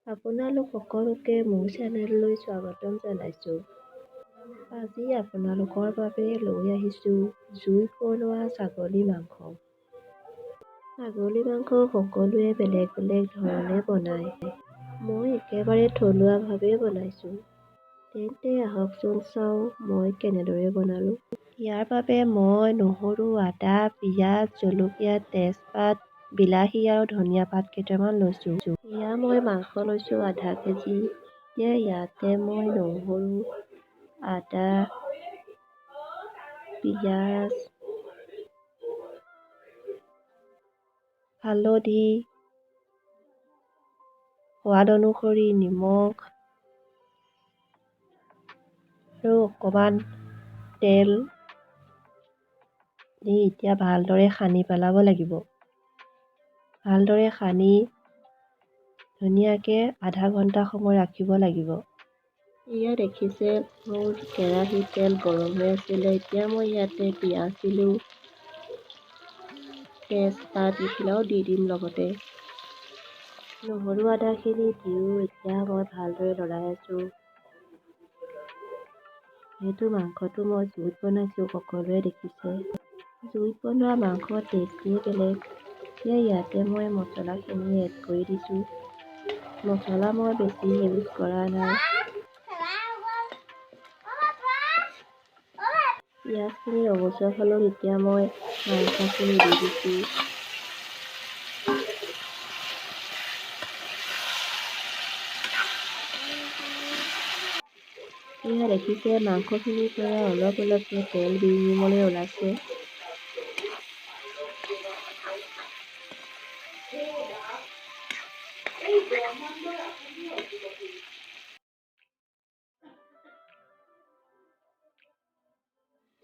আপোনালোক সকলোকে মোৰ চেনেললৈ স্বাগতম জনাইছোঁ। আজি আপোনালোকৰ বাবে লৈ আহিছোঁ জুইত বনোৱা ছাগলী মাংস। ছাগলী মাংস সকলোৱে বেলেগ বেলেগ ধৰণে বনায়। মই একেবাৰে থলুৱাভাৱে বনাইছোঁ। তেন্তে আহকচোন চাওঁ মই কেনেদৰে বনালোঁ। ইয়াৰ বাবে মই নহৰু, আদা, পিঁয়াজ, জলকীয়া, তেজপাত, বিলাহী আৰু ধনিয়া পাত কেইটামান লৈছোঁ। এয়া মই মাংস লৈছোঁ আধা কেজি। ইয়াতে মই নহৰু, আদা, পিঁয়াজ, হালধি, সোৱাদ অনুসৰি নিমখ আৰু অকণমান তেল দি এতিয়া ভালদৰে সানি পেলাব লাগিব। ভালদৰে সানি ধুনীয়াকৈ আধা ঘণ্টা সময় ৰাখিব লাগিব। এয়া দেখিছে মোৰ কেৰাহীত তেল গৰম হৈ আছিলে। এতিয়া মই ইয়াতে পিঁয়াজ দিলোঁ, তেজপাত এইখিনিও দি দিম লগতে। নহৰু আদাখিনি দিওঁ। এতিয়া মই ভালদৰে লৰাই আছোঁ। যিহেতু মাংসটো মই জুইত বনাইছোঁ সকলোৱে দেখিছে। জুইত বনোৱা মাংসৰ টেষ্টেই বেলেগ। এতিয়া ইয়াতে মই মছলাখিনি এড কৰি দিছোঁ। মছলা মই বেছি ইউজ কৰা নাই। পিঁয়াজখিনি ৰঙচুৱা হ'লত এতিয়া মই মাংসখিনি দি দিছোঁ। এয়া দেখিছে মাংসখিনিৰ পৰা অলপ অলপকৈ তেল বিৰিঙিবলৈ ওলাইছে।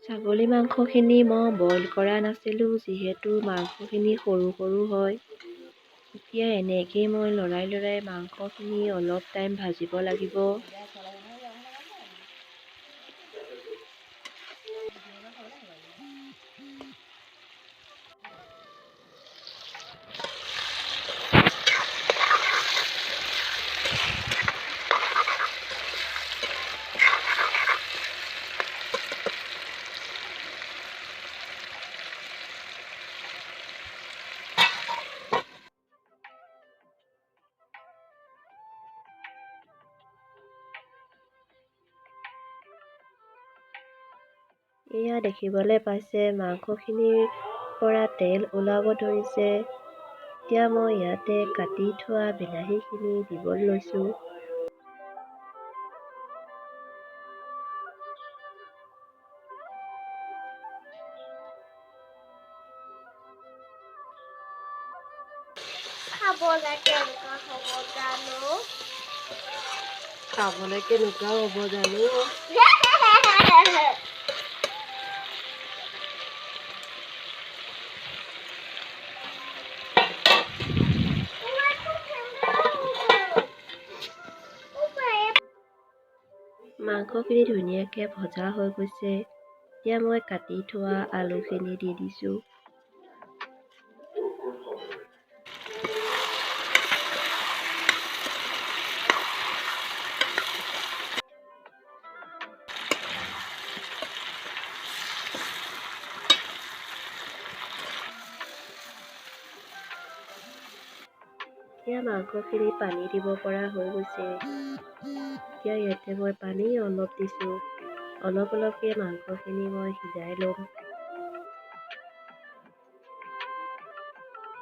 ছাগলী মাংসখিনি মই বইল কৰা নাছিলোঁ যিহেতু মাংসখিনি সৰু সৰু হয়। এতিয়া এনেকেই মই লৰাই লৰাই মাংসখিনি অলপ টাইম ভাজিব লাগিব। এয়া দেখিবলৈ পাইছে মাংসখিনিৰ পৰা তেল ওলাব ধৰিছে। এতিয়া মই ইয়াতে কাটি থোৱা বিলাহীখিনি দিব লৈছোঁ। খাবলৈ কেনেকুৱা হ'ব জানো? মাংসখিনি ধুনীয়াকৈ ভজা হৈ গৈছে। এতিয়া মই কাটি থোৱা আলুখিনি দি দিছোঁ। এতিয়া মাংসখিনি পানী দিব পৰা হৈ গৈছে। এতিয়া ইয়াতে মই পানী অলপ দিছোঁ। অলপ অলপকৈ মাংসখিনি মই সিজাই ল'ম।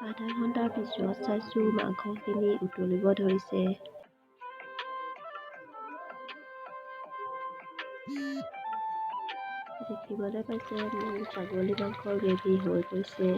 আধা ঘণ্টাৰ পিছত চাইছোঁ মাংসখিনি উতলিব ধৰিছে। দেখিবলৈ পাইছে মোৰ ছাগলী মাংসৰ গ্ৰেভি হৈ গৈছে।